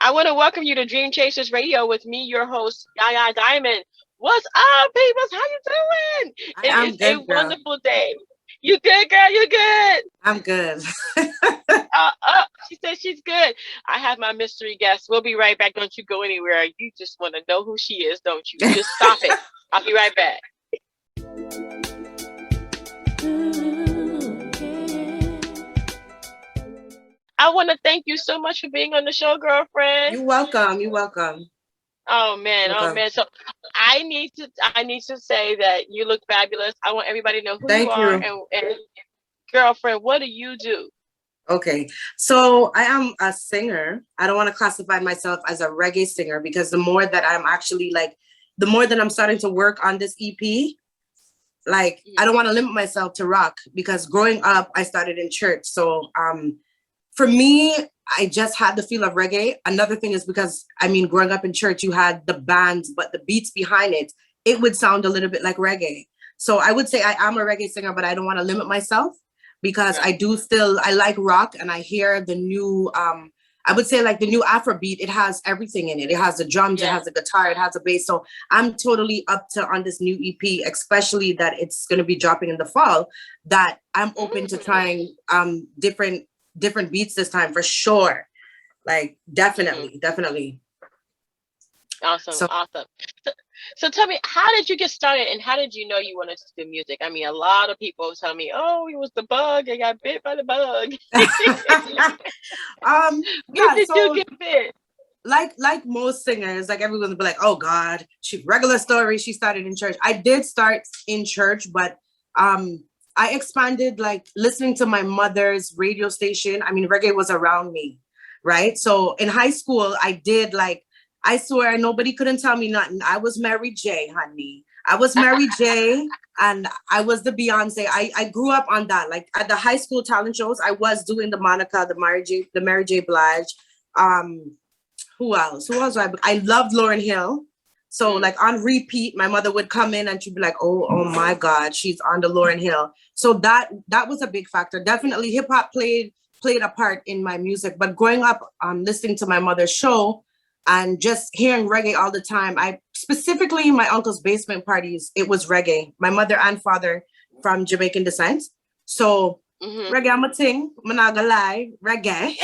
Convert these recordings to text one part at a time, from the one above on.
I want to welcome you to Dream Chasers Radio with me, your host, Yaya Diamond. What's up, peoples? How you doing? I It am is a good, girl. wonderful day. You good, girl? You good? I'm good. She said she's good. I have my mystery guest. We'll be right back. Don't you go anywhere. You just want to know who she is, don't you? Just stop it. I'll be right back. I want to thank you so much for being on the show, girlfriend. You're welcome. You're welcome. Oh man, oh Welcome. man. So I need to say that you look fabulous. I want everybody to know who you Thank are you. and girlfriend, what do you do? Okay. So I am a singer. I don't want to classify myself as a reggae singer because the more that I'm actually like, the more that I'm starting to work on this EP, like I don't want to limit myself to rock because growing up, I started in church. So for me, I just had the feel of reggae. Another thing is because, I mean, growing up in church, you had the bands, but the beats behind it, it would sound a little bit like reggae. So I would say I am a reggae singer, but I don't want to limit myself because Right. I like rock and I hear the new, I would say like the new Afrobeat, it has everything in it. It has the drums, it Yeah. has the guitar, it has the bass. So I'm totally up to on this new EP, especially that it's going to be dropping in the fall, that I'm open to trying different beats this time for sure. Like Mm-hmm. definitely. Awesome, So awesome. So, so tell me, how did you get started and how did you know you wanted to do music? I mean, a lot of people tell me, oh, it was the bug, I got bit by the bug. Where yeah, did you so get bit? like most singers, like everyone will be like, oh God, she regular story, she started in church. I did start in church, but I expanded like listening to my mother's radio station. I mean, reggae was around me, right? So in high school, I did like, I swear nobody couldn't tell me nothing. I was Mary J, honey. I was Mary J, and I was the Beyonce. I grew up on that. Like at the high school talent shows, I was doing the Monica, the Mary J Blige. Um, who else? Who else? I loved Lauryn Hill. So Mm. like on repeat, my mother would come in and she'd be like, oh my God, she's on the Lauryn Hill. So that was a big factor. Definitely hip hop played a part in my music. But growing up, listening to my mother's show and just hearing reggae all the time, I specifically in my uncle's basement parties, it was reggae. My mother and father from Jamaican descent. So Mm-hmm. reggae, I'm a ting, I'm not gonna lie, reggae.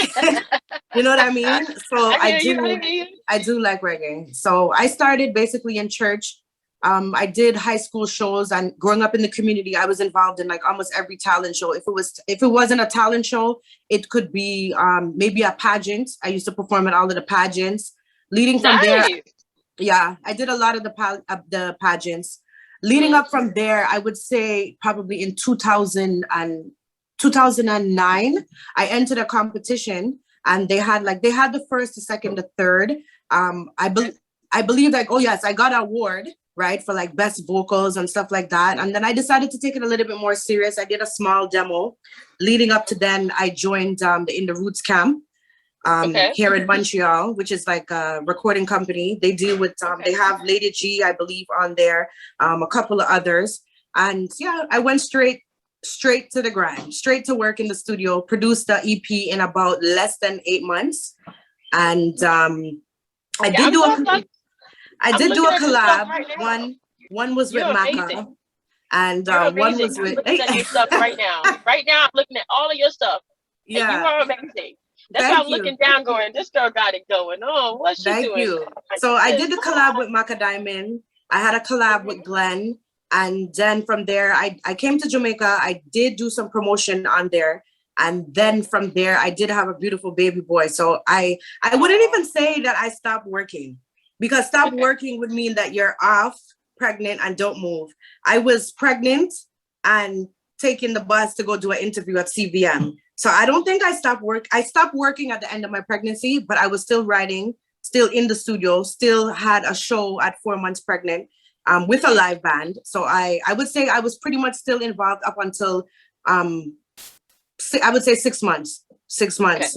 You know what I mean? So I hear you, I hear you. I do like reggae. So I started basically in church. I did high school shows and growing up in the community, I was involved in like almost every talent show. If it wasn't a talent show, it could be maybe a pageant. I used to perform at all of the pageants. Leading from there, Nice. yeah, I did a lot of the pageants. Leading Mm-hmm. up from there, I would say probably in 2009, I entered a competition and they had the first, the second, the third. I believe like, oh yes, I got an award, right, for like best vocals and stuff like that. And then I decided to take it a little bit more serious. I did a small demo. Leading up to then, I joined the In the Roots camp Okay. here in Montreal, which is like a recording company. They deal with they Okay. have Lady G, I believe, on there, a couple of others. And yeah, I went straight to the grind, straight to work in the studio, produced the EP in about less than 8 months. And I Yeah, did do I I'm did do looking a at your stuff collab. right now. One was with You're amazing. Maka, and You're one amazing. was I'm with looking at your stuff right now. Right now, I'm looking at all of your stuff, and you yeah. are amazing. That's why Thank I'm you. looking down, going, "This girl got it going on. What's she Thank doing? you. Oh my So I did goodness." the collab with Maka Diamond. I had a collab with Hmm. Glenn. And then from there, I came to Jamaica. I did do some promotion on there. And then from there, I did have a beautiful baby boy. So I wouldn't Oh, even say that I stopped working because stop okay. working would mean that you're off, pregnant, and don't move. I was pregnant and taking the bus to go do an interview at CVM. So I don't think I stopped work. I stopped working at the end of my pregnancy, but I was still writing, still in the studio, still had a show at 4 months pregnant with a Hmm. live band. So I would say I was pretty much still involved up until um, I would say 6 months, six Okay. months.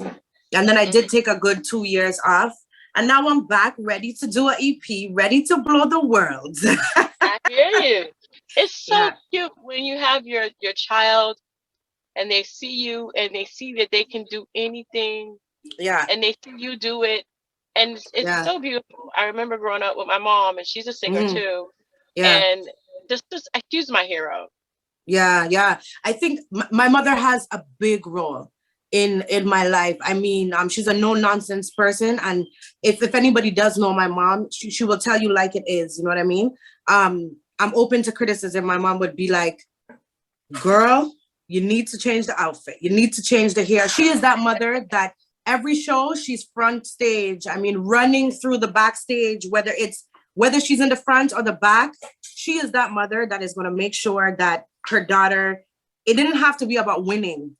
And then I did Hmm. take a good 2 years off. And now I'm back ready to do an EP, ready to blow the world. I hear you. It's so Yeah. cute when you have your child and they see you and they see that they can do anything Yeah. and they see you do it. And it's Yeah. so beautiful. I remember growing up with my mom, and she's a singer Hmm. too. Yeah. And just she's my hero. Yeah, yeah. I think my mother has a big role in my life. I mean, she's a no nonsense person, and if anybody does know my mom, she will tell you like it is. You know what I mean? I'm open to criticism. My mom would be like, "Girl, you need to change the outfit. You need to change the hair." She is that mother that every show she's front stage. I mean, running through the backstage, whether she's in the front or the back, she is that mother that is going to make sure that her daughter, it didn't have to be about winning,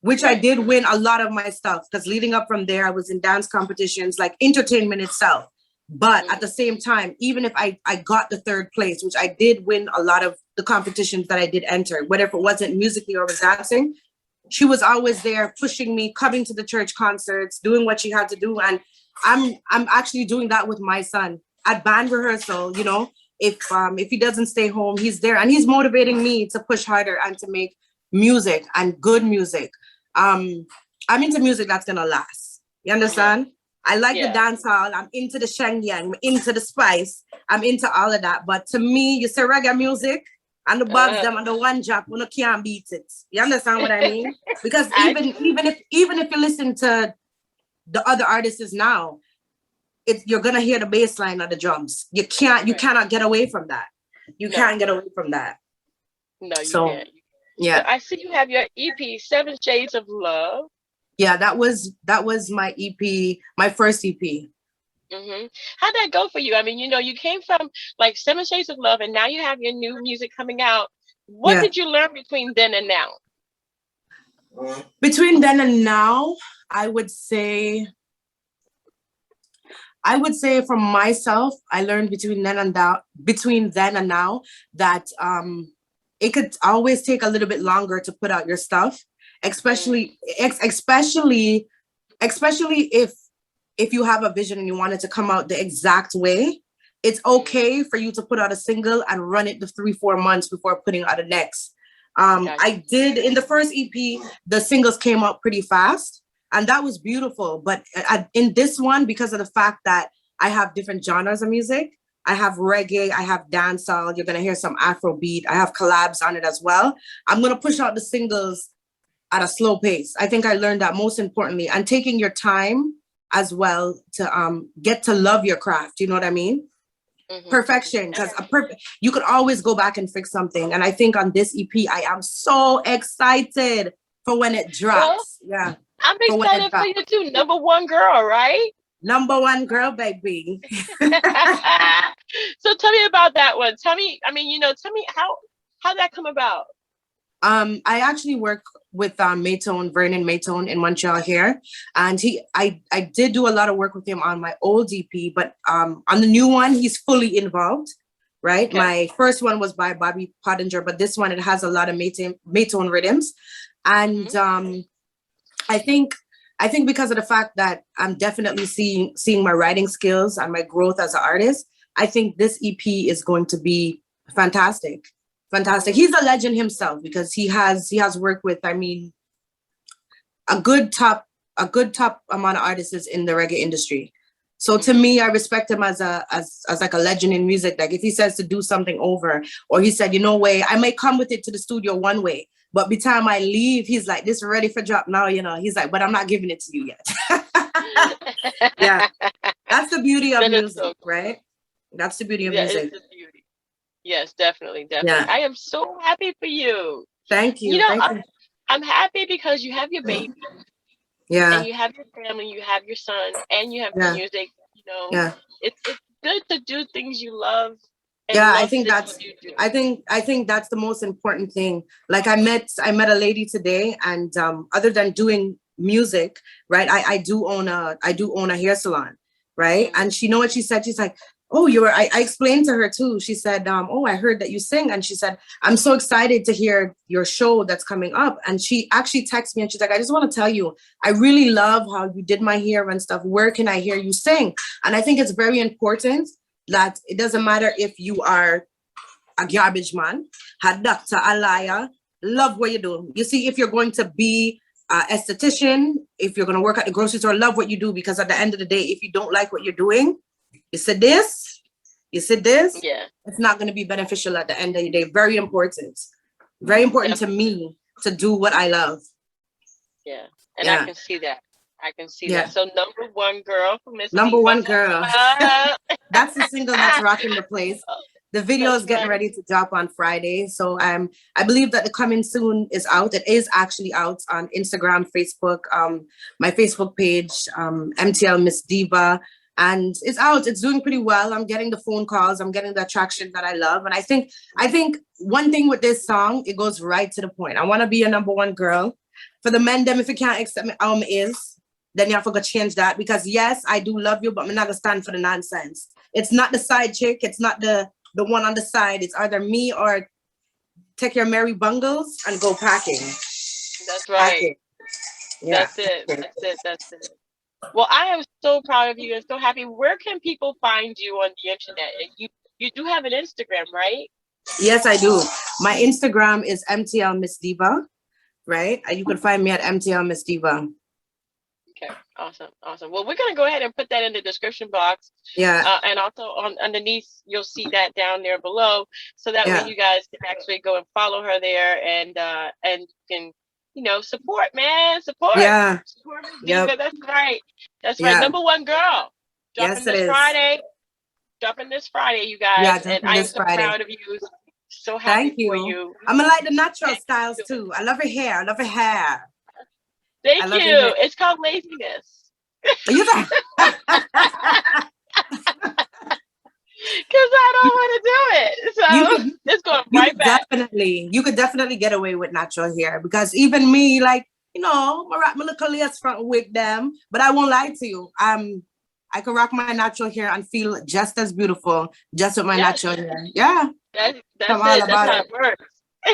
which I Right. did win a lot of my stuff because leading up from there, I was in dance competitions, like entertainment itself. But at the same time, even if I got the third place, which I did win a lot of the competitions that I did enter, whether if it wasn't musically or was dancing, she was always there pushing me, coming to the church concerts, doing what she had to do. And I'm actually doing that with my son at band rehearsal. You know, if he doesn't stay home, he's there and he's motivating me to push harder and to make music and good music. I'm into music that's gonna last. You understand? I like the Yeah. dance hall. I'm into the Shenyang, I'm into the spice. I'm into all of that. But to me, you say reggae music and the bugs them and the one drop, you can't beat it. You understand what I mean? Because I even if you listen to the other artists now, you're gonna hear the bass line of the drums. You right. cannot get away from that. You No, can't get away from that. no, you So can't. So yeah. I see you have your EP, Seven Shades of Love. Yeah, that was my EP, my first EP. How'd that go for you? I mean, you came from like Seven Shades of Love, and now you have your new music coming out. What Yeah. did you learn between then and now? Between then and now, I would say for myself, I learned between then and now that it could always take a little bit longer to put out your stuff, especially if you have a vision and you want it to come out the exact way. It's okay for you to put out a single and run it the 3-4 months before putting out the next. Gotcha. I did in the first EP, the singles came out pretty fast, and that was beautiful. But in this one, because of the fact that I have different genres of music, I have reggae, I have dancehall, you're gonna hear some Afrobeat, I have collabs on it as well. I'm gonna push out the singles at a slow pace. I think I learned that most importantly, and taking your time as well to get to love your craft. You know what I mean? Perfection, because you could always go back and fix something. And I think on this EP, I am so excited for when it Well, drops. Yeah, I'm for when it excited for drops. you too. Number one girl, right? Number one girl, baby. So tell me about that one. Tell me, I mean, tell me how that come about. I actually work with Vernon Maytone in Montreal here, and I did do a lot of work with him on my old EP, but on the new one, he's fully involved. Right, Okay. my first one was by Bobby Pottinger, but this one it has a lot of Maytone rhythms, and I think because of the fact that I'm definitely seeing my writing skills and my growth as an artist, I think this EP is going to be fantastic. Fantastic. He's a legend himself because he has worked with, I mean, a good top amount of artists in the reggae industry. So to me, I respect him as like a legend in music. Like if he says to do something over, or he said, way, I may come with it to the studio one way, but by the time I leave, he's like, this ready for drop now, he's like, but I'm not giving it to you yet. Yeah. That's the beauty of music, right? That's the beauty of music. It's the beauty. Yes, definitely. Yeah. I am so happy for you. Thank you. Thank you. I'm happy because you have your baby. Yeah. And you have your family, you have your son, and you have your music. Yeah. It's good to do things you love. And yeah, love I think that's I think that's the most important thing. Like I met a lady today, and other than doing music, right? I do own a hair salon, right? And she know what she said. She's like, oh, I explained to her too. She said, oh, I heard that you sing. And she said, I'm so excited to hear your show that's coming up. And she actually texted me and she's like, I just want to tell you, I really love how you did my hair and stuff. Where can I hear you sing? And I think it's very important that it doesn't matter if you are a garbage man, a doctor, a liar, love what you do. You see, if you're going to be esthetician, if you're going to work at the grocery store, love what you do, because at the end of the day, if you don't like what you're doing, you said this, Yeah. it's not going to be beneficial at the end of the day. Very important to me to do what I love. Yeah. And I can see that. Yeah. So number one girl for Miss Number Diva. one girl. That's the single that's rocking the place. The video is getting ready to drop on Friday. So I believe that the coming soon is out. It is actually out on Instagram, Facebook, my Facebook page, MTL Miss Diva. And it's out. It's doing pretty well. I'm getting the phone calls. I'm getting the attraction that I love. And I think one thing with this song, it goes right to the point. I want to be a number one girl. For the men, them, if you can't accept me, then you have to go change that. Because yes, I do love you, but I'm not gonna stand for the nonsense. It's not the side chick. It's not the one on the side. It's either me or take your merry bungles and go packing. That's right. Yeah. That's it. Well, I am so proud of you and so happy. Where can people find you on the internet? You do have an Instagram, right? Yes, I do. My Instagram is MTL Miss Diva, right? You can find me at MTL Miss Diva. Okay, awesome. Well, we're gonna go ahead and put that in the description box. Yeah. And also underneath, you'll see that down there below, so that way you guys can actually go and follow her there and can support, man. Support. Yeah. Support Miss Diva. That's right. That's right. Number one girl. Dropping this Friday, you guys. Yeah, and I am so proud of you. So happy for you. I'm gonna like the natural styles too. I love her hair. Thank you. It's called laziness. Because I don't want to do it. So it's going right back. You could definitely get away with natural hair, because even me, like, I rock my little lace front wig them, but I won't lie to you. I can rock my natural hair and feel just as beautiful just with my natural hair. Yeah. That's how it works.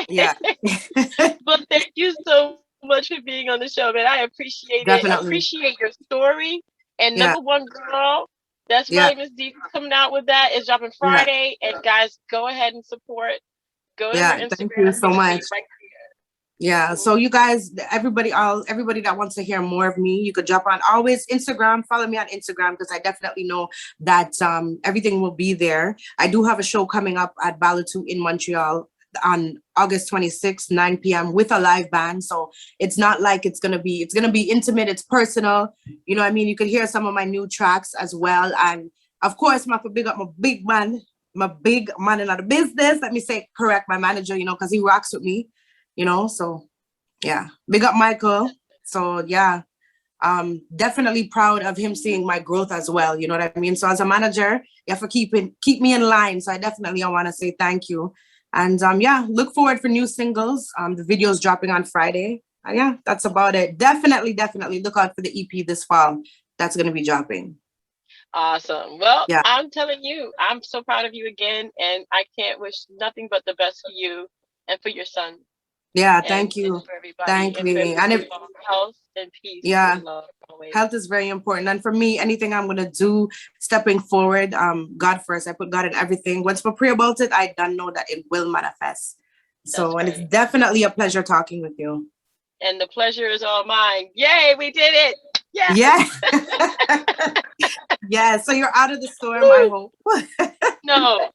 Yeah. But thank you so much for being on the show, man. I appreciate it. I appreciate your story. And number one girl, that's right. Miss Diva coming out with that. Is dropping Friday. And guys, go ahead and support. Go to her Instagram. Thank you so much. Yeah. So you guys, everybody that wants to hear more of me, you could jump on always Instagram. Follow me on Instagram, because I definitely know that everything will be there. I do have a show coming up at Ballatu in Montreal on August 26th, 9 p.m. with a live band. So it's not like it's gonna be intimate, it's personal. You know what I mean? You could hear some of my new tracks as well. And of course, I have to big up my big man in the business. Let me say correct, my manager, because he rocks with me, so yeah. Big up Michael. So yeah. Definitely proud of him seeing my growth as well. You know what I mean? So as a manager, you have to keep me in line. So I want to say thank you. And look forward for new singles. The video is dropping on Friday. That's about it. Definitely look out for the EP this fall. That's going to be dropping. Awesome. Well, I'm telling you, I'm so proud of you again. And I can't wish nothing but the best for you and for your son. Yeah, thank you. Thank you. And if health and peace. Yeah. And love, health is very important. And for me, anything I'm going to do stepping forward, God first. I put God in everything. Once I pray about it, I don't know that it will manifest. So, and it's definitely a pleasure talking with you. And the pleasure is all mine. Yay, we did it. Yeah. Yeah. Yeah. So you're out of the storm, I hope. No.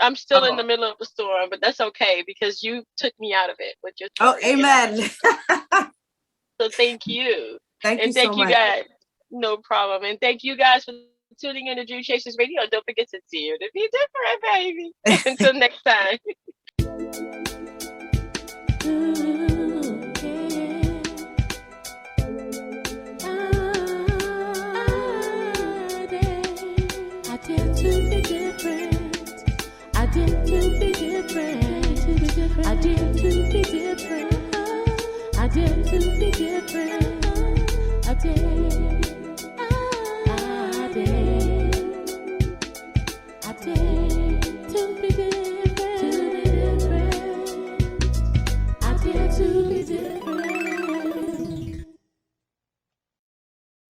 I'm still in the middle of the storm, but that's okay, because you took me out of it with your story. Oh, amen. So thank you. Thank you so much. Guys. No problem. And thank you guys for tuning in to Dream Chasers Radio. Don't forget to dare to be different, baby. Until next time. I dare to be different. I dare to be different. I dare to be different. I dare to be different. I dare.